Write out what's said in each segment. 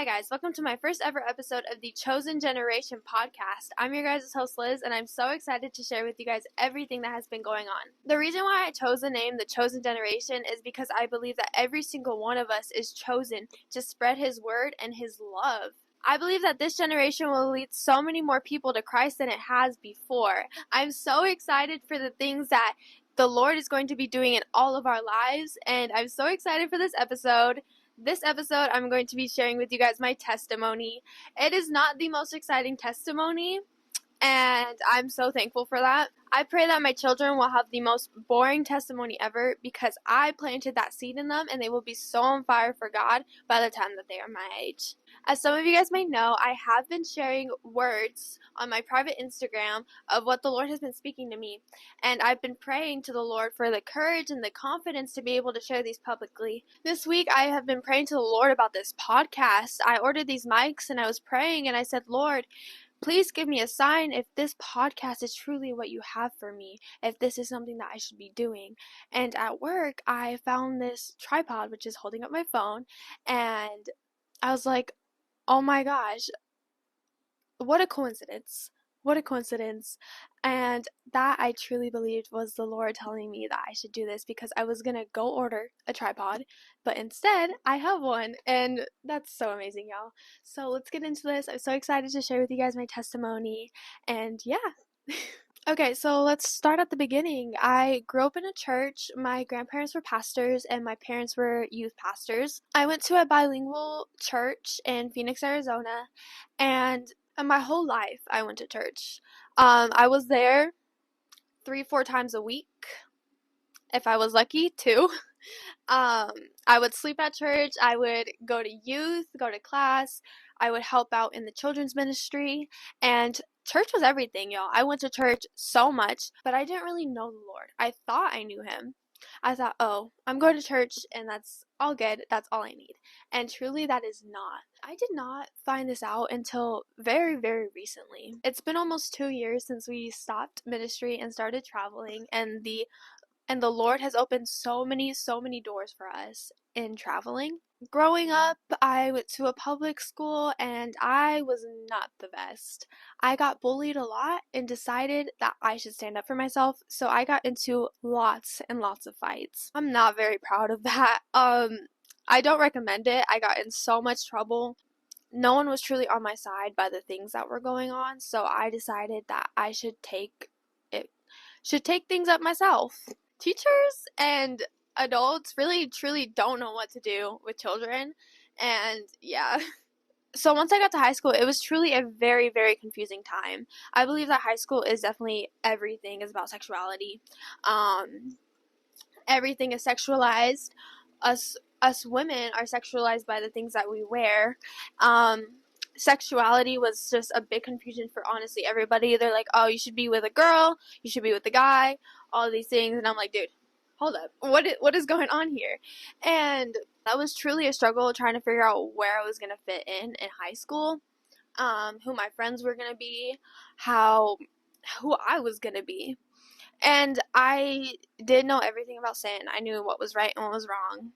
Hi guys, welcome to my first ever episode of the Chosen Generation podcast. I'm your guys' host Liz, and I'm so excited to share with you guys everything that has been going on. The reason why I chose the name The Chosen Generation is because I believe that every single one of us is chosen to spread His word and His love. I believe that this generation will lead so many more people to Christ than it has before. I'm so excited for the things that the Lord is going to be doing in all of our lives, and I'm so excited for this episode. This episode, I'm going to be sharing with you guys my testimony. It is not the most exciting testimony, and I'm so thankful for that. I pray that my children will have the most boring testimony ever because I planted that seed in them and they will be so on fire for God by the time that they are my age. As some of you guys may know, I have been sharing words on my private Instagram of what the Lord has been speaking to me, and I've been praying to the Lord for the courage and the confidence to be able to share these publicly. This week, I have been praying to the Lord about this podcast. I ordered these mics and I was praying and I said, Lord, please give me a sign if this podcast is truly what you have for me, if this is something that I should be doing. And at work, I found this tripod, which is holding up my phone, and I was like, oh my gosh, what a coincidence. What a coincidence. And that I truly believed was the Lord telling me that I should do this because I was going to go order a tripod, but instead I have one, and that's so amazing, y'all. So let's get into this. I'm so excited to share with you guys my testimony, and yeah. Okay, so let's start at the beginning. I grew up in a church. My grandparents were pastors and my parents were youth pastors. I went to a bilingual church in Phoenix, Arizona, and my whole life I went to church. I was there 3-4 times a week, if I was lucky, 2. I would sleep at church. I would go to youth, go to class. I would help out in the children's ministry, and church was everything, y'all. I went to church so much, but I didn't really know the Lord. I thought I knew Him. I thought, oh, I'm going to church and that's all good. That's all I need. And truly that is not. I did not find this out until very, very recently. It's been almost 2 years since we stopped ministry and started traveling, and the Lord has opened so many doors for us in traveling. Growing up, I went to a public school and I was not the best. I got bullied a lot and decided that I should stand up for myself, so I got into lots and lots of fights. I'm not very proud of that. I don't recommend it. I got in so much trouble. No one was truly on my side by the things that were going on, so I decided that I should take things up myself. Teachers and adults really truly don't know what to do with children, and yeah. So once I got to high school, it was truly a very, very confusing time. I believe that high school is definitely everything is about sexuality. Everything is sexualized. Us women are sexualized by the things that we wear. Sexuality was just a big confusion for honestly everybody. They're like, oh, you should be with a girl, you should be with a guy, all these things, and I'm like, dude, hold up, what is going on here? And that was truly a struggle trying to figure out where I was going to fit in high school, who my friends were going to be, who I was going to be. And I did know everything about sin. I knew what was right and what was wrong.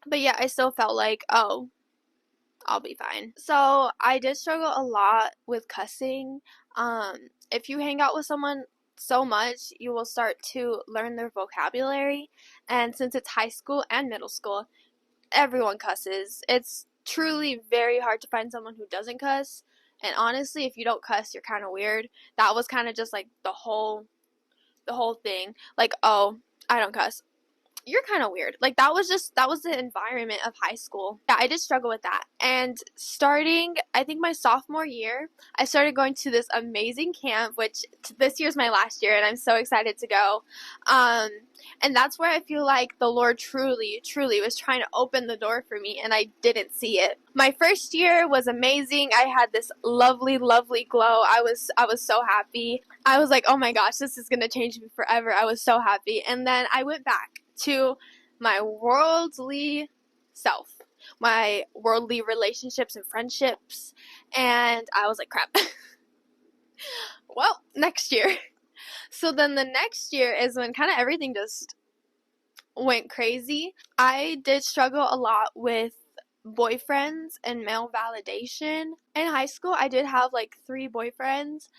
But yeah, I still felt like, oh, I'll be fine. So I did struggle a lot with cussing. If you hang out with someone so much, you will start to learn their vocabulary. And since it's high school and middle school, everyone cusses. It's truly very hard to find someone who doesn't cuss. And honestly, if you don't cuss, you're kind of weird. That was kind of just like the whole thing. Like, oh, I don't cuss, you're kind of weird. Like, that was the environment of high school. Yeah, I did struggle with that. And starting, I think my sophomore year, I started going to this amazing camp, which this year's my last year, and I'm so excited to go. And that's where I feel like the Lord truly, truly was trying to open the door for me, and I didn't see it. My first year was amazing. I had this lovely, lovely glow. I was so happy. I was like, oh my gosh, this is going to change me forever. I was so happy. And then I went back to my worldly self, my worldly relationships and friendships, and I was like, crap. Well, next year. So then the next year is when kind of everything just went crazy. I did struggle a lot with boyfriends and male validation. In high school, I did have like 3 boyfriends,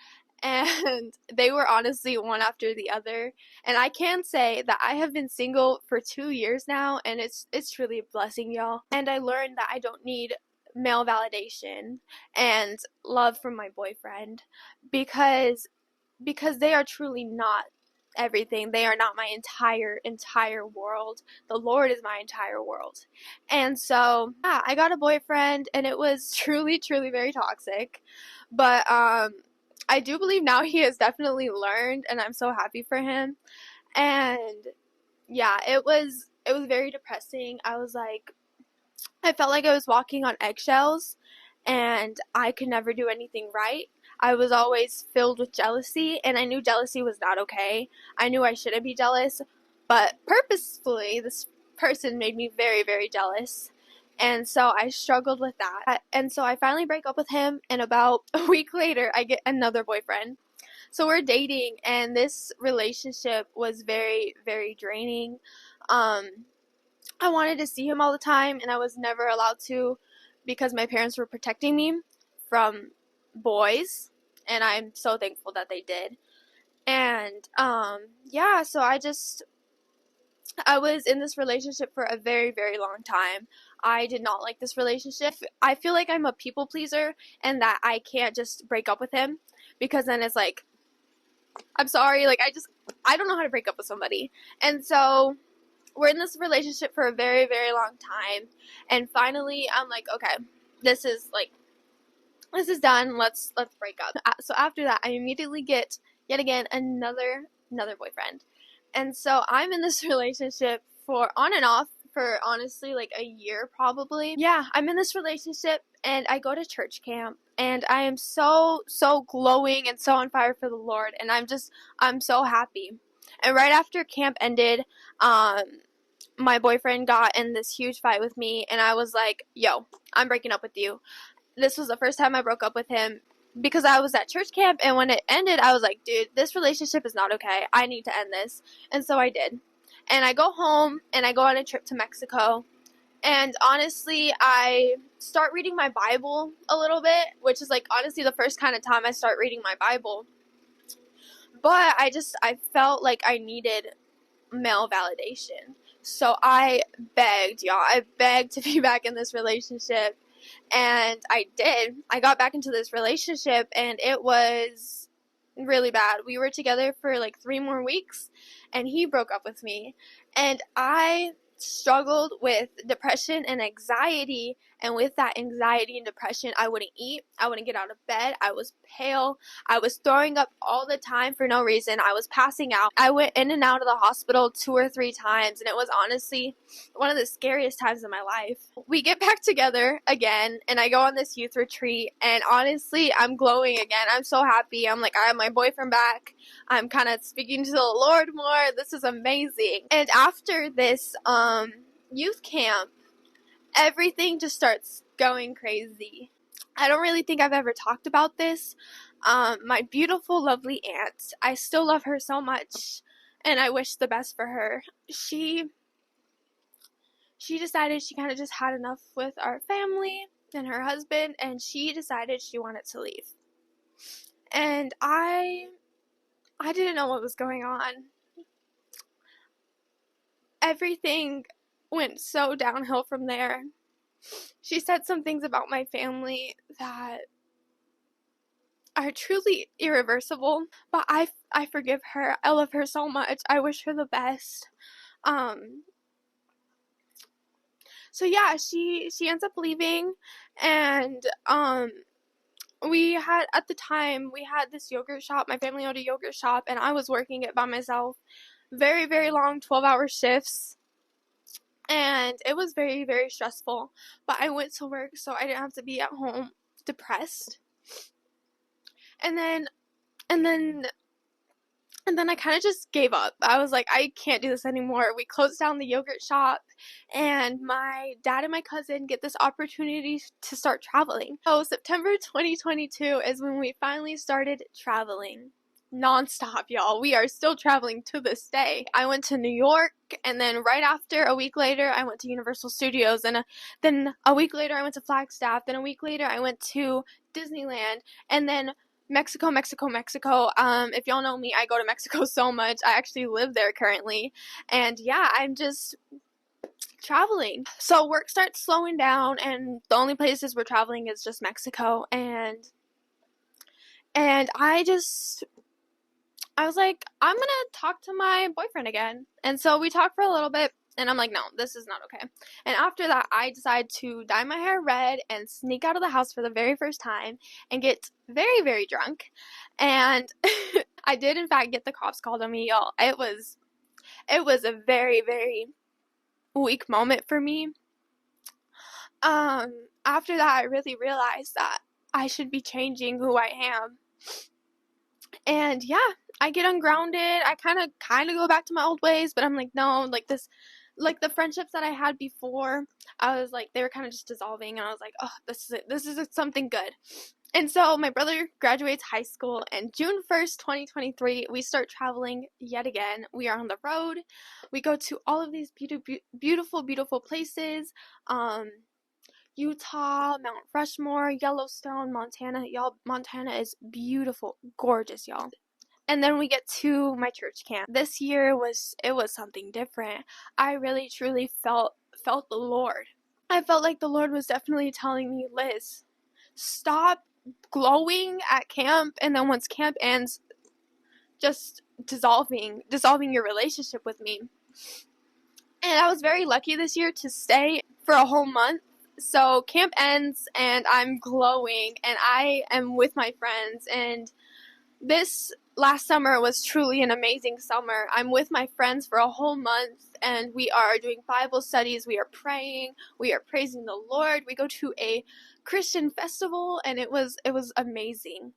and they were honestly one after the other. And I can say that I have been single for 2 years now, and it's truly a blessing, y'all. And I learned that I don't need male validation and love from my boyfriend, because they are truly not everything. They are not my entire world. The Lord is my entire world. And so, yeah, I got a boyfriend, and it was truly very toxic. But I do believe now he has definitely learned, and I'm so happy for him. And yeah, it was very depressing. I felt like I was walking on eggshells, and I could never do anything right. I was always filled with jealousy, and I knew jealousy was not okay. I knew I shouldn't be jealous, but purposefully, this person made me very jealous. And so I struggled with that. And so I finally break up with him, and about a week later, I get another boyfriend. So we're dating, and this relationship was very draining. I wanted to see him all the time, and I was never allowed to because my parents were protecting me from boys, and I'm so thankful that they did. And yeah, so I was in this relationship for a very long time. I did not like this relationship. I feel like I'm a people pleaser, and that I can't just break up with him, because then it's like, I'm sorry, like I don't know how to break up with somebody. And so we're in this relationship for a very long time, and finally I'm like, okay, this is done. Let's break up. So after that, I immediately get yet again another boyfriend. And so I'm in this relationship for on and off for honestly like a year probably. Yeah, I'm in this relationship, and I go to church camp, and I am so glowing and so on fire for the Lord, and I'm so happy. And right after camp ended, my boyfriend got in this huge fight with me, and I was like, yo, I'm breaking up with you. This was the first time I broke up with him, because I was at church camp, and when it ended, I was like, dude, this relationship is not okay. I need to end this. And so I did. And I go home, and I go on a trip to Mexico, and honestly, I start reading my Bible a little bit, which is like honestly the first kind of time I start reading my Bible. But I felt like I needed male validation. So I begged, y'all. I begged to be back in this relationship. And I did. I got back into this relationship, and it was really bad. We were together for like 3 more weeks, and he broke up with me. And I struggled with depression and anxiety. And with that anxiety and depression, I wouldn't eat. I wouldn't get out of bed. I was pale. I was throwing up all the time for no reason. I was passing out. I went in and out of the hospital 2 or 3 times, and it was honestly one of the scariest times of my life. We get back together again, and I go on this youth retreat, and honestly, I'm glowing again. I'm so happy. I'm like, I have my boyfriend back. I'm kind of speaking to the Lord more. This is amazing. And after this youth camp, everything just starts going crazy. I don't really think I've ever talked about this. My beautiful, lovely aunt, I still love her so much, and I wish the best for her. She decided she kind of just had enough with our family and her husband, and she decided she wanted to leave. And I didn't know what was going on. Everything went so downhill from there. She said some things about my family that are truly irreversible, but I forgive her. I love her so much. I wish her the best. So yeah, she ends up leaving, and we had, at the time, we had this yogurt shop. My family owned a yogurt shop, and I was working it by myself. Very long 12-hour shifts. And it was very stressful. But I went to work, so I didn't have to be at home depressed. And then I kind of just gave up. I was like, I can't do this anymore. We closed down the yogurt shop, and my dad and my cousin get this opportunity to start traveling. So September 2022 is when we finally started traveling. nonstop, y'all. We are still traveling to this day. I went to New York, and then right after, a week later, I went to Universal Studios, and then a week later, I went to Flagstaff. Then a week later, I went to Disneyland, and then Mexico, Mexico, Mexico. If y'all know me, I go to Mexico so much. I actually live there currently, and yeah, I'm just traveling. So work starts slowing down, and the only places we're traveling is just Mexico, and I was like, I'm gonna talk to my boyfriend again. And so we talked for a little bit, and I'm like, no, this is not okay. And after that, I decided to dye my hair red and sneak out of the house for the very first time and get very, very drunk. And I did, in fact, get the cops called on me, y'all. It was a very, very weak moment for me. After that, I really realized that I should be changing who I am. And yeah, I get ungrounded. I kind of go back to my old ways, but I'm like, no, like the friendships that I had before, I was like, they were kind of just dissolving, and I was like, oh, this is it. This is something good. And so my brother graduates high school, and June 1st, 2023, we start traveling yet again. We are on the road. We go to all of these beautiful, beautiful places. Utah, Mount Rushmore, Yellowstone, Montana. Y'all, Montana is beautiful, gorgeous, y'all. And then we get to my church camp. This year was something different. I really truly felt the Lord. I felt like the Lord was definitely telling me, Liz, stop glowing at camp, and then once camp ends, just dissolving your relationship with me. And I was very lucky this year to stay for a whole month. So camp ends, and I'm glowing, and I am with my friends, and this last summer was truly an amazing summer. I'm with my friends for a whole month, and we are doing Bible studies, we are praying, we are praising the Lord. We go to a Christian festival, and it was amazing.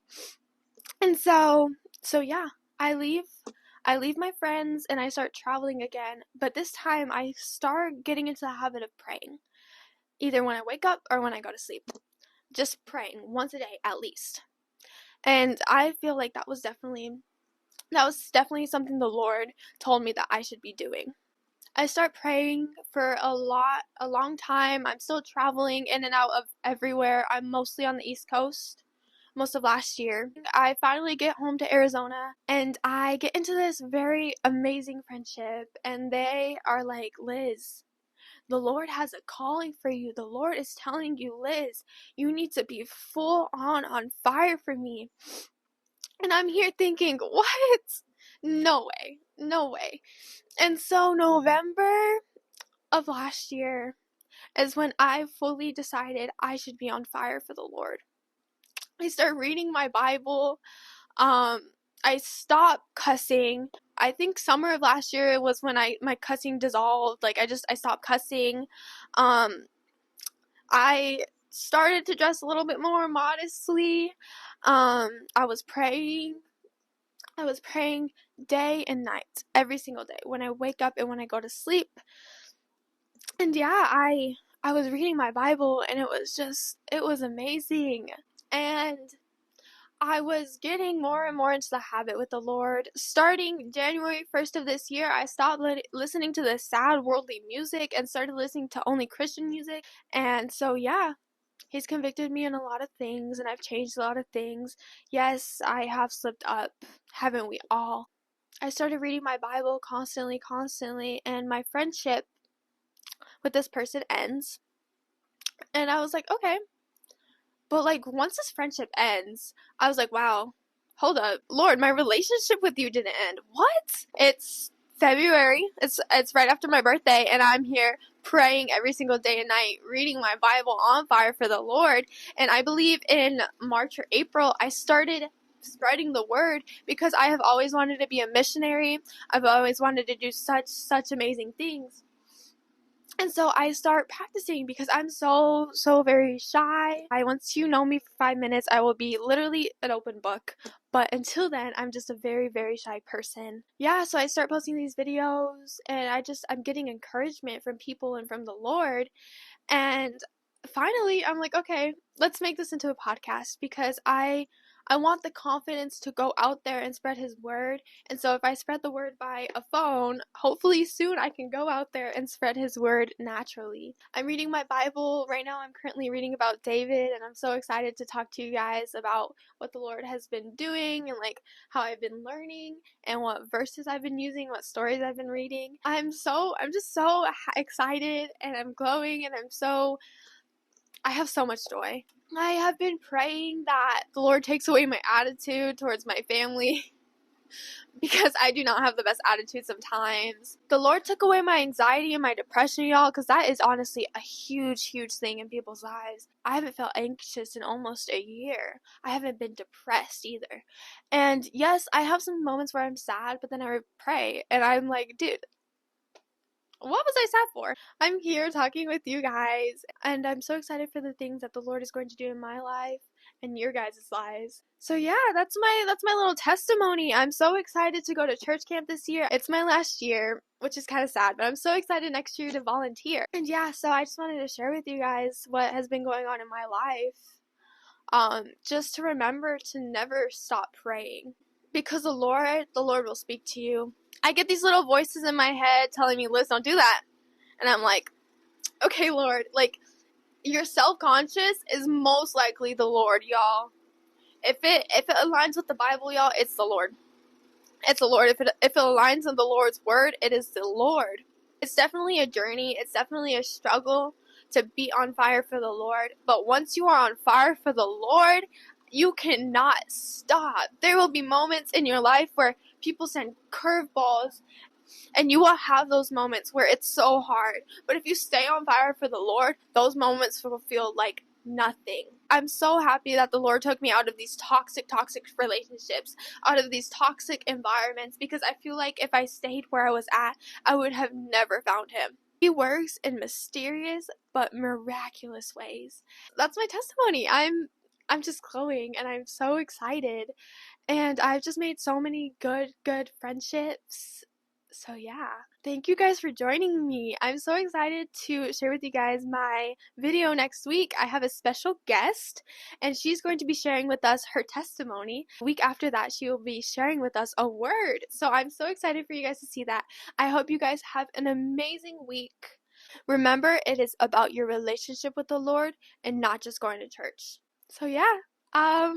And so yeah, I leave my friends, and I start traveling again, but this time I start getting into the habit of praying. Either when I wake up or when I go to sleep. Just praying once a day at least. And I feel like that was definitely something the Lord told me that I should be doing. I start praying for a long time. I'm still traveling in and out of everywhere. I'm mostly on the East Coast most of last year. I finally get home to Arizona, and I get into this very amazing friendship, and they are like, Liz, the Lord has a calling for you. The Lord is telling you, Liz, you need to be full on fire for me. And I'm here thinking, what? No way. No way. And so November of last year is when I fully decided I should be on fire for the Lord. I start reading my Bible. I stopped cussing. I think summer of last year was when my cussing dissolved. Like I stopped cussing. I started to dress a little bit more modestly. I was praying. Day and night, every single day, when I wake up and when I go to sleep. And yeah, I was reading my Bible, and it was amazing. And I was getting more and more into the habit with the Lord. Starting January 1st of this year, I stopped listening to the sad worldly music and started listening to only Christian music. And so yeah, He's convicted me in a lot of things, and I've changed a lot of things. Yes, I have slipped up. Haven't we all? I started reading my Bible constantly, and my friendship with this person ends. And I was like, okay. But like once this friendship ends, I was like, wow, hold up. Lord, my relationship with you didn't end. What? It's February. It's right after my birthday, and I'm here praying every single day and night, reading my Bible on fire for the Lord. And I believe in March or April, I started spreading the word, because I have always wanted to be a missionary. I've always wanted to do such amazing things. And so I start practicing, because I'm so very shy. Once you know me for 5 minutes, I will be literally an open book. But until then, I'm just a very, very shy person. Yeah, so I start posting these videos, and I'm getting encouragement from people and from the Lord. And finally, I'm like, okay, let's make this into a podcast, because I I want the confidence to go out there and spread His word. And so if I spread the word by a phone, hopefully soon I can go out there and spread His word naturally. I'm reading my Bible right now. I'm currently reading about David, and I'm so excited to talk to you guys about what the Lord has been doing and like how I've been learning and what verses I've been using, what stories I've been reading. I'm just so excited, and I'm glowing, and I have so much joy. I have been praying that the Lord takes away my attitude towards my family because I do not have the best attitude sometimes. The Lord took away my anxiety and my depression, y'all, because that is honestly a huge, huge thing in people's lives. I haven't felt anxious in almost a year. I haven't been depressed either. And yes, I have some moments where I'm sad, but then I pray and I'm like, dude, what was I sad for? I'm here talking with you guys, and I'm so excited for the things that the Lord is going to do in my life and your guys' lives. So yeah, that's my little testimony. I'm so excited to go to church camp this year. It's my last year, which is kind of sad, but I'm so excited next year to volunteer. And yeah, so I just wanted to share with you guys what has been going on in my life. Just to remember to never stop praying, because the Lord will speak to you. I get these little voices in my head telling me, Liz, don't do that. And I'm like, okay, Lord, like, your self-conscious is most likely the Lord, y'all. If it aligns with the Bible, y'all, it's the Lord. It's the Lord. If it aligns with the Lord's word, it is the Lord. It's definitely a journey. It's definitely a struggle to be on fire for the Lord. But once you are on fire for the Lord, you cannot stop. There will be moments in your life where people send curveballs, and you will have those moments where it's so hard. But if you stay on fire for the Lord, those moments will feel like nothing. I'm so happy that the Lord took me out of these toxic relationships, out of these toxic environments, because I feel like if I stayed where I was at, I would have never found Him. He works in mysterious but miraculous ways. That's my testimony. I'm just glowing, and I'm so excited, and I've just made so many good friendships. So yeah, thank you guys for joining me. I'm so excited to share with you guys my video next week. I have a special guest, and she's going to be sharing with us her testimony. A week after that, she will be sharing with us a word. So I'm so excited for you guys to see that. I hope you guys have an amazing week. Remember, it is about your relationship with the Lord and not just going to church. So yeah, I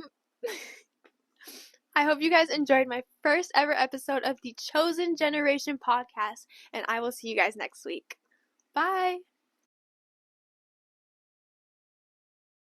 hope you guys enjoyed my first ever episode of the Chosen Generation podcast, and I will see you guys next week. Bye!